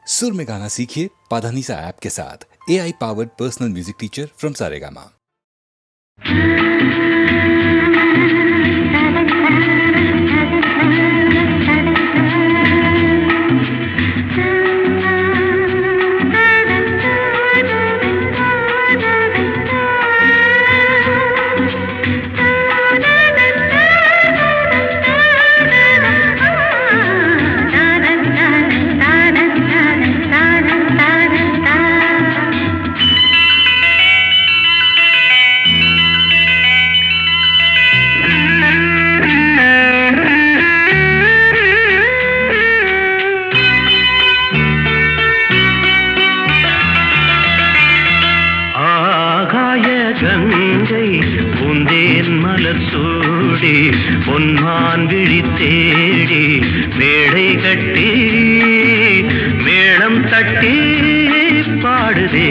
सुर में गाना सीखिए पाधानीसा ऐप के साथ। AI powered personal music teacher from Saregama. கங்கை பூந்தேன் மலர் சூடி பொன்மான் விழி தேடி மேடை கட்டி மேளம் தட்டி பாடுதே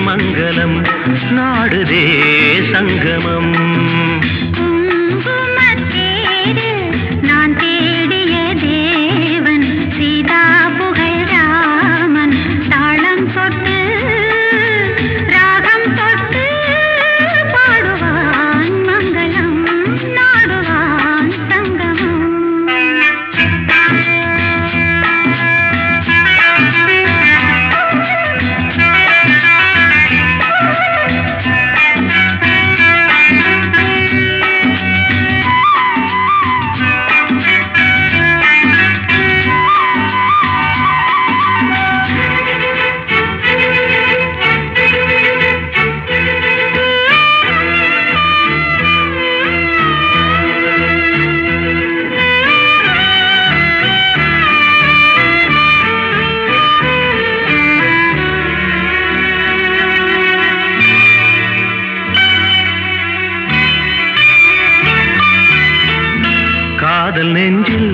மங்களம் நாடுதே சங்கமம். நான் தேடிய தேவன் சீதா புகழ் ராமன் தாளம் தொட்டு ராகம் தொட்டு பாடுவான் மங்களம் நாடுவான் சங்கமம். காதல் நெஞ்சில்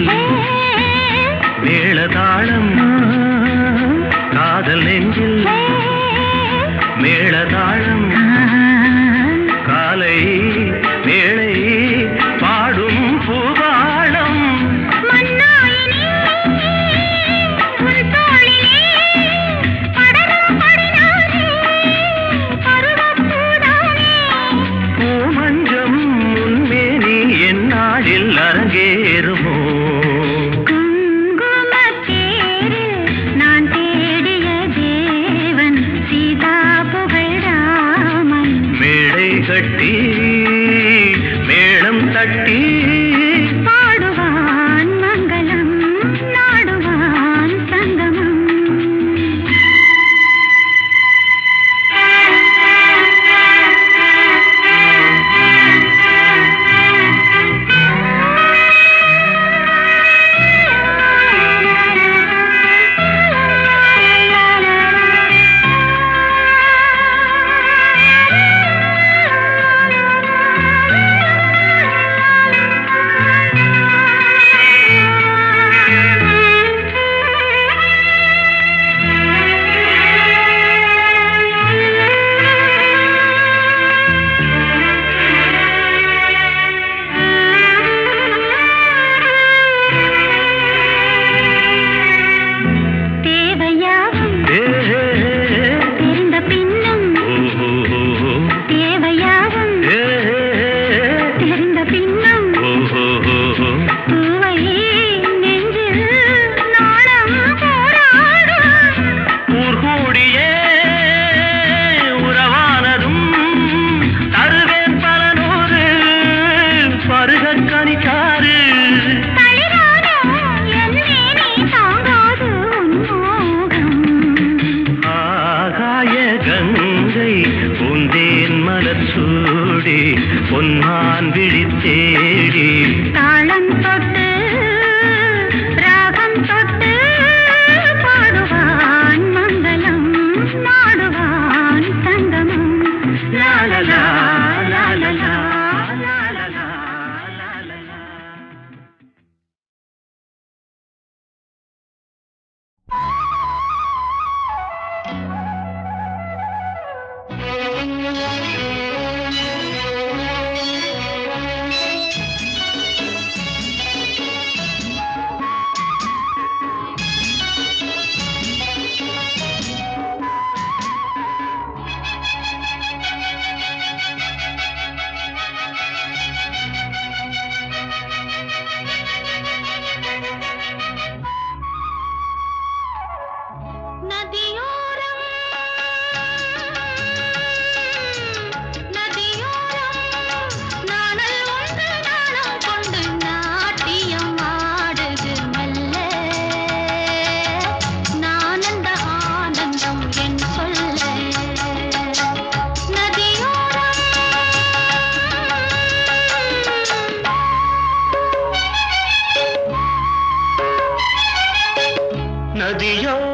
மேளதாளம் காதல் நெஞ்சில் மேளதாளம் காலை வேளை பாடும் பூபாளம் பூமஞ்சம் முன்மேனி என்னாளில் அரங்கேறுமோ. நான் தேடிய தேவன் சீதா புகழ் ராமன்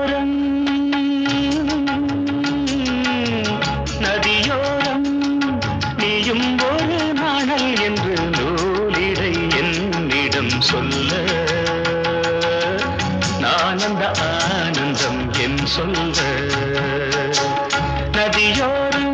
நதியோரம் நதியோரம் நீயும் ஒரு நாணல் என்று நூலிடை என்னிடம் சொல்ல நான் அந்த ஆனந்தம் என் சொல்ல நதியோரம்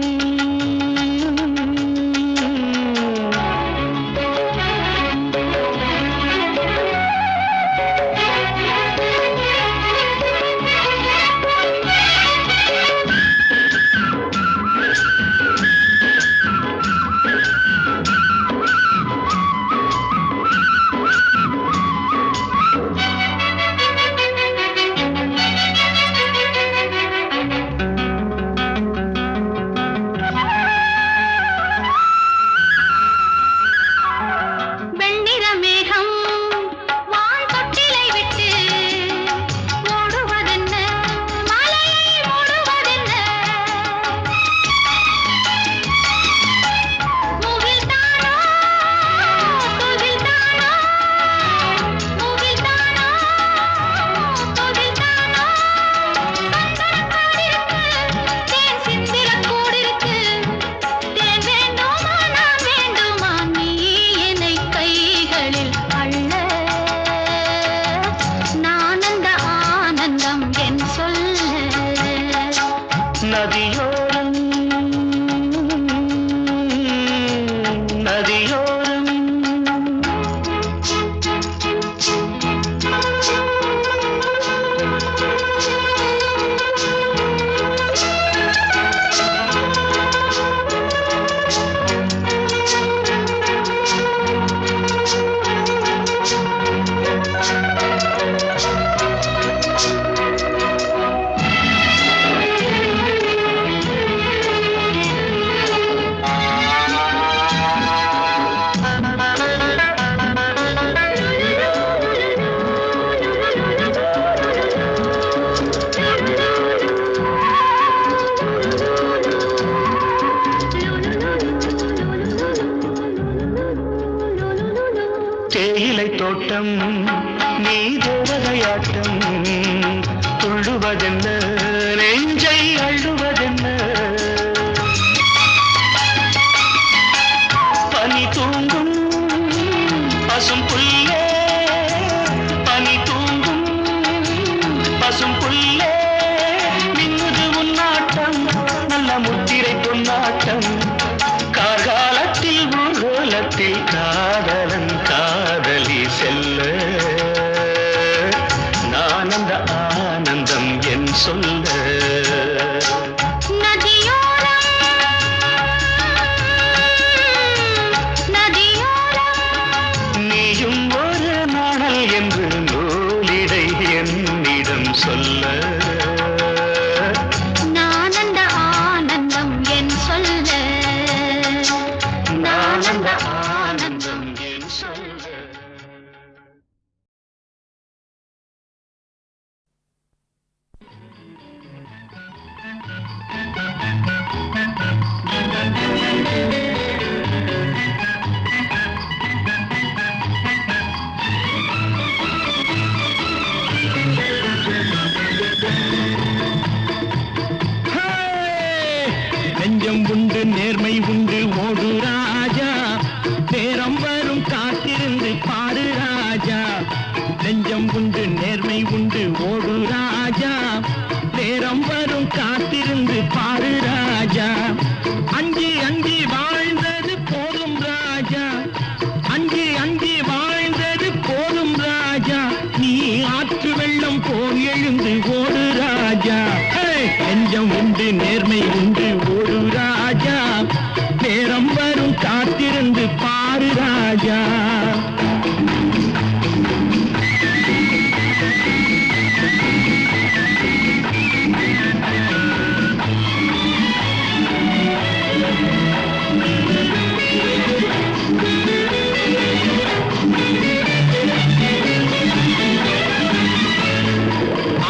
நதியோரம் நதியோரம் தேயிலை தோட்டம் நீ தேவதையாட்டம் துள்ளுவதென்ன நெஞ்சை அள்ளுவதென்ன பனி தூங்கும் பசும் புல்லே பனி தூங்கும் பசும் புல்லே மின்னுது உன்னாட்டம் நல்ல முத்திரை பொன்னாட்டம் கார்காலத்தில் பூகோளத்தில் காதலன் காதலி செல்ல நான் அந்த ஆனந்தம் என் சொல்ல நதியோரம் நதியோரம் நீயும் ஒரு நாணல் என்று நூலிடை என்னிடம் சொல்ல நான் அந்த ஆனந்தம் என் சொல்ல நான் அந்த ஆனந்தம் என் சொல்ல நெஞ்சம் உண்டு நேர்மை உண்டு ஓடு ராஜா நேரம் வரும் காத்திருந்து பாரு ராஜா நெஞ்சம் உண்டு நேர்மை உண்டு ஓடு ராஜா நேரம் வரும் காத்திருந்து பாரு ராஜா அஞ்சி அஞ்சி வாழ்ந்தது போதும் ராஜா அஞ்சி அஞ்சி வாழ்ந்தது போதும் ராஜா நீ ஆற்று வெள்ளம் போல் எழுந்து ஓடு ராஜா நெஞ்சம் உண்டு நேர்மை உண்டு ஓடு ராஜா நேரம் வரும் காத்திருந்து பாரு ராஜா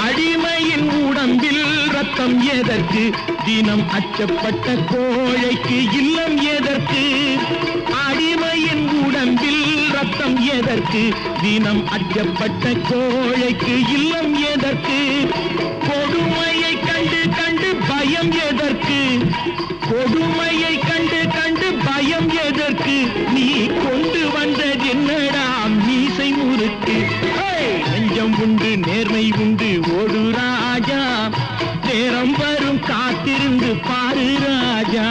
அடிமையின் உடம்பில் ரத்தம் எதற்கு தினம் அச்சப்பட்ட கோழைக்கு இல்லம் எதற்கு அடிமையின் உடம்பில் ரத்தம் எதற்கு தினம் அச்சப்பட்ட கோழைக்கு இல்லம் எதற்கு நேரம் வரும் காத்திருந்து பாரு ராஜா.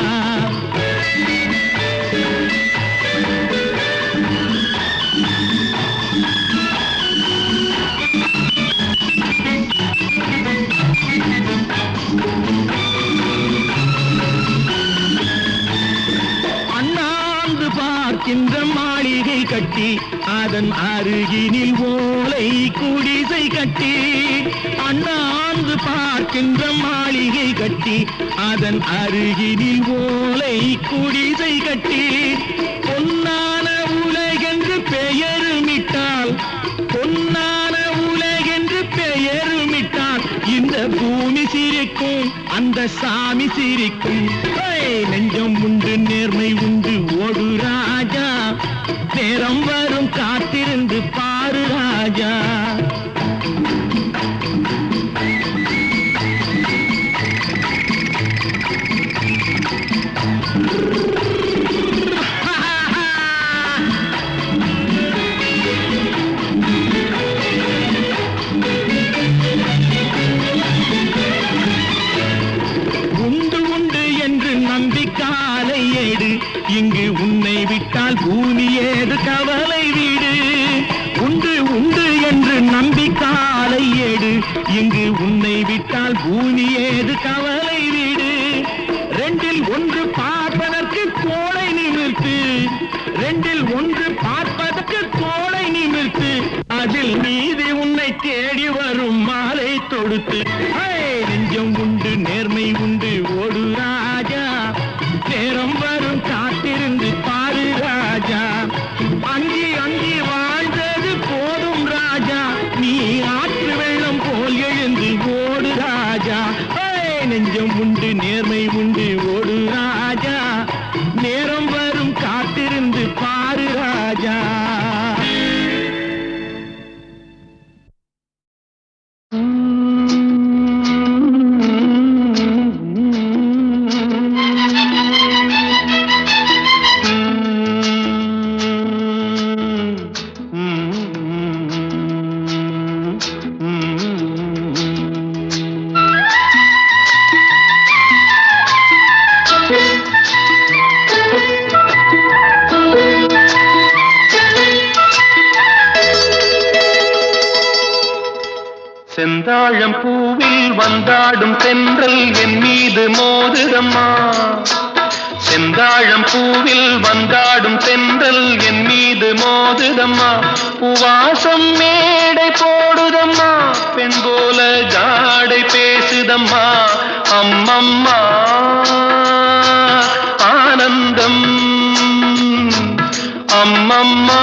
அண்ணாந்து பார்க்கின்ற மாளிகை கட்டி அதன் அருகினில் ஓலை குடிசை கட்டி, அண்ணாந்து பார்க்கின்ற மாளிகை கட்டி அதன் அருகினில் ஓலை குடிசை கட்டி, பொன்னான உலகென்று பெயருமிட்டால், பொன்னான உலகென்று பெயருமிட்டால் இந்த பூமி சிரிக்கும் அந்த சாமி சிரிக்கும். நெஞ்சம் உண்டு நேர்மை உண்டு ஓடு ராஜா, நேரம் வரும் காத்திருந்து பாரு ராஜா. இங்கு உன்னை விட்டால் பூமி ஏது கவலை வீடு, உண்டு உண்டு என்று நம்பிக்காலை ஏடு, இங்கு உன்னை விட்டால் பூமி ஏது கவலை வீடு. ரெண்டில் ஒன்று பார்ப்பதற்கு கோளை நிமிர்த்து, ரெண்டில் ஒன்று பார்ப்பதற்கு கோளை நிமிர்த்து, அதில் மீதி உன்னை தேடி வரும் மாலை தொடுத்து. நெஞ்சம் உண்டு நேர்மை உண்டு ஓடு ராஜா, நேரம் வரும் காத்திருந்து பாரு ராஜா. அங்கி அங்கி வாழ்ந்தது போதும் ராஜா, நீ ஆற்று வெள்ளம் போல் எழுந்து ஓடு ராஜா. நெஞ்சம் உண்டு நேர்மை உண்டு ஓடு ராஜா, நேரம் வரும் காத்திருந்து பாரு ராஜா. செந்தாழம் பூவில் வந்தாடும் தென்றல் என் மீது மோதுதம்மா, செந்தாழம் பூவில் வந்தாடும் தென்றல் என் மீது மோதுதம்மா, பூவாசம் மேடை போடுதம்மா, பெண் போல ஜாடை பேசுதம்மா, அம்மம்மா ஆனந்தம், அம்மம்மா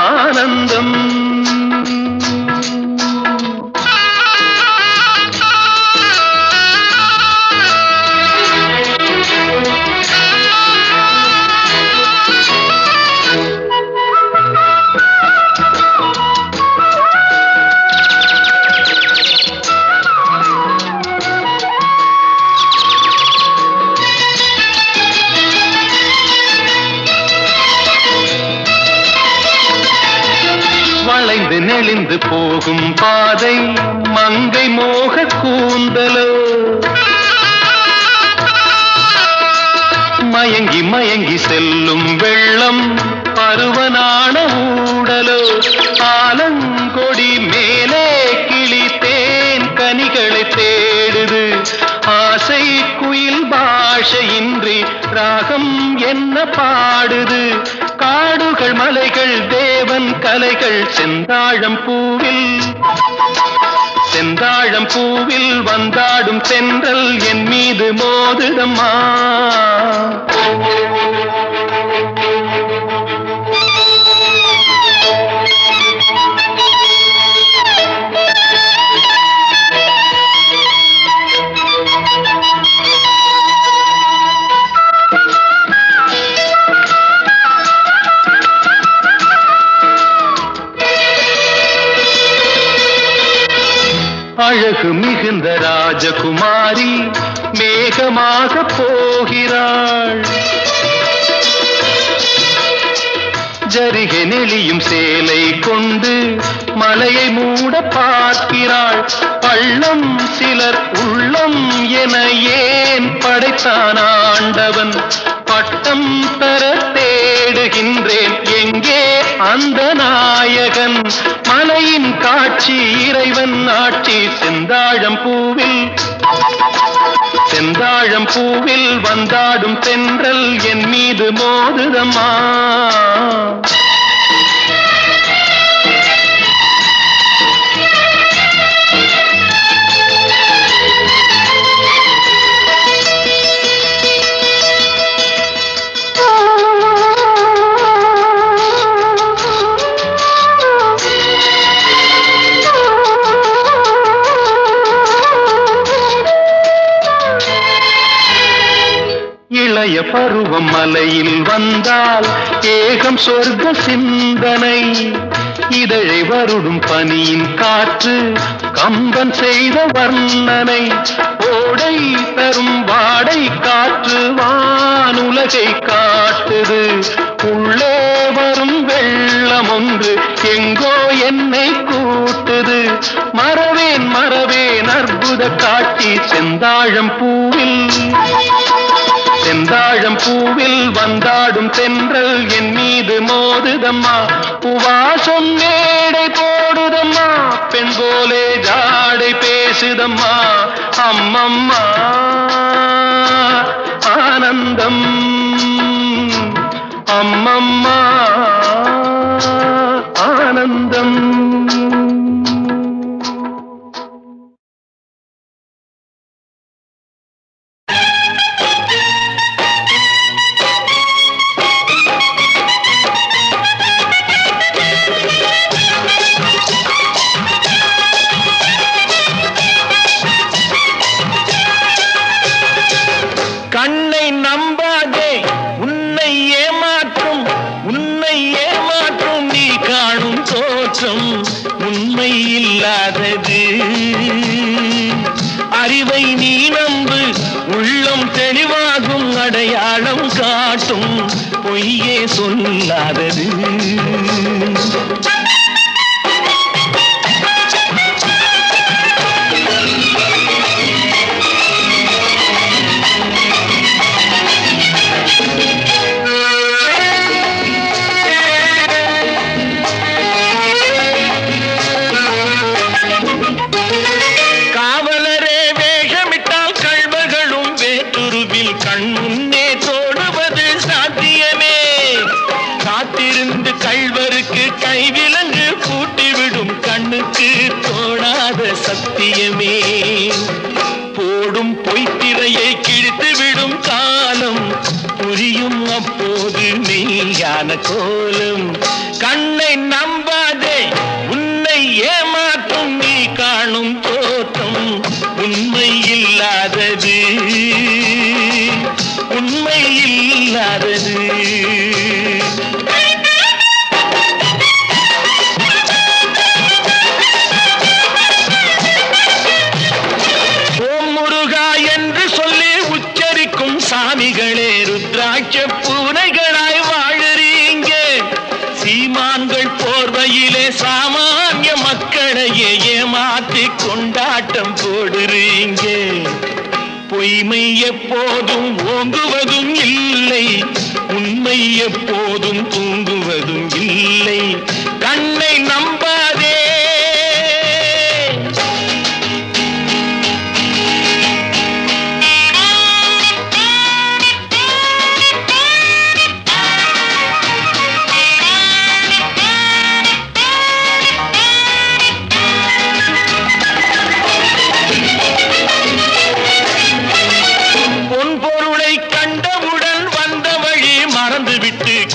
ஆனந்தம். வளைந்து நெளிந்து போகும் பாதை மங்கை மோக கூந்தலோ, மயங்கி மயங்கி செல்லும் வெள்ளம் பருவனான ஊடலோ, ஆலங்கொடி மேலே கிளி தேன் கனிகளை தேடுது, ஆசை குயில் பாஷையின்றி ராகம் என்ன பாடுது, காடுகள் மலைகள் தேவன் கலைகள் செந்தாழம் பூவில், செந்தாழம் பூவில் வந்தாடும் தென்றல் என் மீது மோதுதம்மா. அழகு மிகுந்த ராஜகுமாரி மேகமாக போகிறாள், ஜரிகை நெளியும் சேலை கொண்டு மலையை மூட பார்க்கிறாள். பள்ளம் சிலர் உள்ளம் என ஏன் படைத்தான் ஆண்டவன்? பட்டம் தர தேடுகின்றேன், எங்கே அந்த நாயகன்? மலையின் காட்சி இறைவன் ஆட்சி. செந்தாழம் பூவில் வந்தாடும் தென்றல் என் மீது மோதுதம்மா. இளைய பருவம் மலையில் வந்தால் ஏகம் சொர்க்க சிந்தனை. இதழை வருடும் பனியின் காற்று கம்பன் செய்த வர்ணனை. ஓடை தரும் வாடை காற்று வானுலகை காட்டுது. உள்ளே வரும் வெள்ளம் ஒன்று எங்கோ என்னை கூட்டுது. மறவேன் மறவேன் அற்புத காட்சி. செந்தாழம் பூவில் வந்தாடும் தென்றல் என் மீது மோதுதம்மா. உவாசம் மேடை போடுதம்மா, பெண் போலே ஜாடை பேசுதம்மா. அம்மம்மா ஆனந்தம், அம்மம்மா ஆனந்தம். கண்ணை நம்பாதே, உன்னை ஏமாற்றும் நீ காணும் தோற்றம் உண்மை இல்லாதது. அறிவை நீ நம்பு, உள்ளம் தெளிவாகும், அடையாளம் காட்டும் பொய்யே சொல்லாதது. சத்தியமே போடும் பொய்த்திரையை கிழித்து விடும் காலம் புரியும் அப்போது மெய்யான கோலம். கண்ணை நம்பாதே, உன்னை ஏமாற்றும் நீ காணும் தோற்றம் உண்மை இல்லாதது, உண்மை இல்லாதது. சாமிகளே ருத்ராட்ச பூனைகளாய் வாழறீங்க. சீமான்கள் போர்வையிலே சாமானிய மக்களையே ஏமாற்றி கொண்டாட்டம் போடுறீங்க. பொய்மை எப்போதும் ஓங்குவதும் இல்லை, உண்மை எப்போதும் தூங்குவதும் இல்லை. கண்ணை நம்பாதே.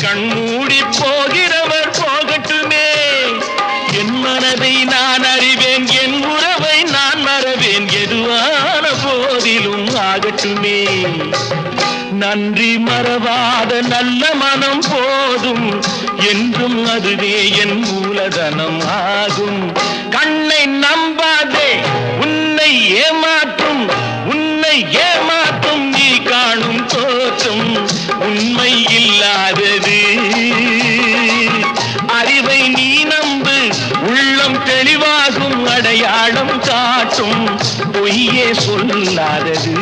கண்மூடி போகிறவர் போகட்டுமே, என் மனதை நான் அறிவேன், என் உறவை நான் மறவேன், எதுவான போதிலும் ஆகட்டுமே. நன்றி மறவாத நல்ல மனம் போதும், என்றும் அதுவே என் மூலதனம் ஆகும். கண்ணை நம்பாதே, உன்னை ஏமாற்றும் நீ காணும் தோற்றம் உண்மை இல்லாதது. அடையாளம் காட்டும் பொய்யே சொல்லாதது.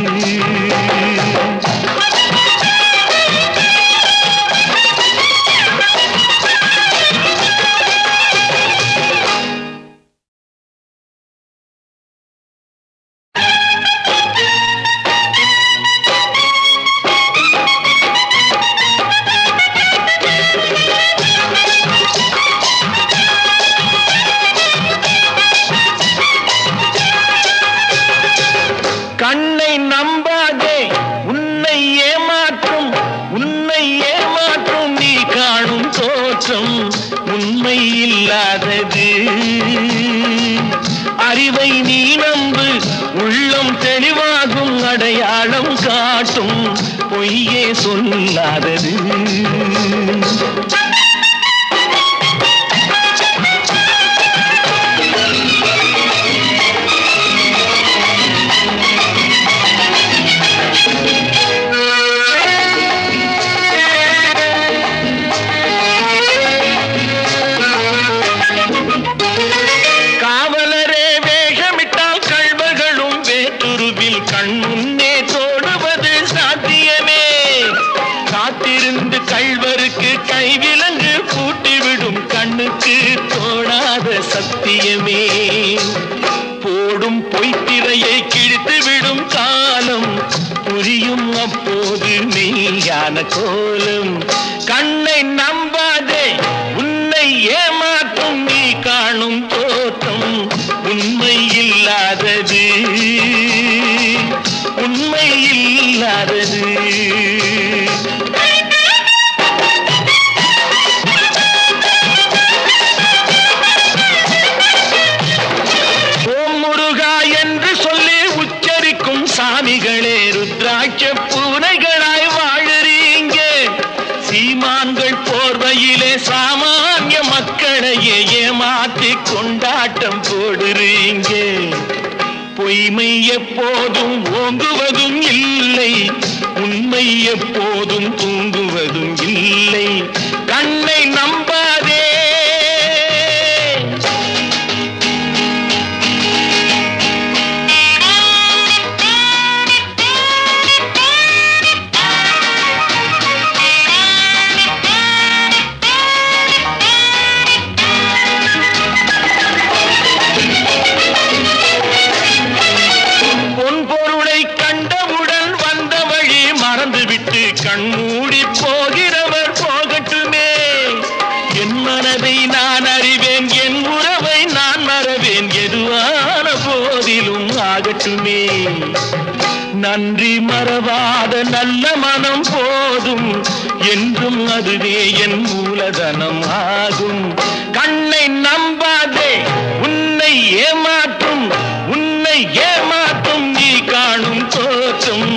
கண்ணை நம்பாதே, உன்னை ஏமாற்றும் நீ காணும் தோற்றம் உண்மை இல்லாதது. அறிவை நீ நம்பு, உள்ளம் தெளிவாகும் அடையாளம் காட்டும் பொய்யே சொல்லாதது. கண்முன்னே தோடுவது சாத்தியமே. காத்திருந்து கள்வருக்கு கைவிலங்கு பூட்டிவிடும் கண்ணுக்கு தோடாத சத்தியமே. போடும் பொய்த்திரையை கிழித்துவிடும் காலம் புரியும் அப்போது மெய்யான கோலம். கண்ணை நம்பாதே, உன்னை ஏமாற்றும் நீ காணும் தோற்றம் உண்மை இல்லாதது. உண்மை இல்லாதது. ஓம் முருகா என்று சொல்லி உச்சரிக்கும் சாமிகளே ருத்ராட்ச பூனைகளாய் வாழுறீங்க. சீமான்கள் போர்வையிலே சாமானிய மக்களையே ஏமாற்றி கொண்டாட்டம் போடுறீங்க. பொய்மை எப்போதும் ஓங்குவதும் இல்லை, உண்மை எப்போதும் தூங்குவதும் இல்லை. கண்ணை நம்பாதே. கண்மூடி போகிறவர் போகட்டுமே. என் மனதை நான் அறிவேன், என் உறவை நான் மறவேன், எதுவான போதிலும் ஆகட்டுமே. நன்றி மறவாத நல்ல மனம் போதும், என்றும் அதுவே என் மூலதனம் ஆகும். கண்ணை நம்பாதே, உன்னை ஏமாற்றும் நீ காணும் தோற்றம்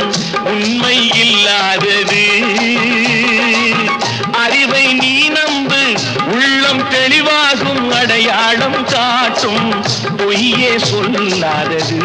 உண்மை இல்லாதது. அறிவை நீ நம்பு, உள்ளம் தெளிவாகும் அடையாளம் காட்டும் பொய்யே சொல்லாதது.